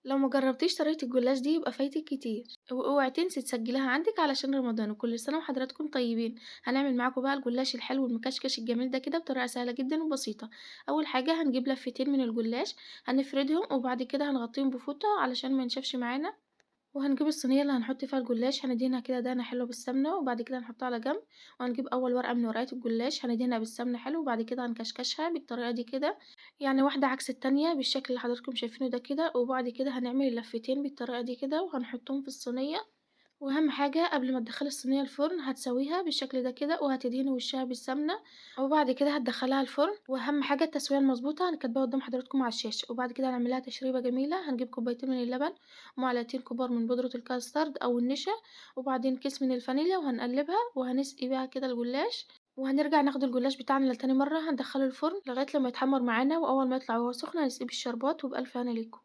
لو ما جربتيش طريقة الجلاش دي يبقى فايتِك كتير، واوعي تنسي تسجليها عندِك علشان رمضان، وكل سنة وحضراتكم طيبين. هنعمل معاكم بقى الجلاش الحلو المكشكش الجميل ده كده بطريقة سهلة جدًا وبسيطة. أول حاجة هنجيب لفتين من الجلاش، هنفردهم وبعد كده هنغطيهم بفوطة علشان ما ينشفش معانا. وهنجيب الصينية اللي هنحط فيها الجلاش هندهنها كده دهنة حلوة بالسمنة، وبعد كده هنحطها على جنب. وهنجيب أول ورقة من ورقات الجلاش هندهنها بالسمنة حلو، وبعد كده هنكشكشها بالطريقة دي كده، يعني واحدة عكس التانية بالشكل اللي حضراتكم شايفينه ده كده. وبعد كده هنعمل اللفتين بالطريقة دي كده وهنحطهم في الصينية. وأهم حاجة قبل ما تدخلي الصينية الفرن هتسويها بالشكل ده كده وهتدهني وشها بالسمنة، وبعد كده هتدخليها الفرن. وأهم حاجة التسوية المظبوطة أنا كاتباها قدام حضراتكم على الشاشة. وبعد كده هنعملها تشريبة جميلة، هنجيب كوبايتين من اللبن ومعلقتين كبار من بودرة الكاسترد أو النشا، وبعدين كيس من الفانيليا، وهنقلبها وهنسقي بيها كده الجلاش. وهنرجع ناخد الجلاش بتاعنا لتاني مرة هندخله الفرن لغاية لما يتحمر معانا، وأول ما يطلع وهو سخن هنسقيه بالشربات. وبألف هنا ليكم.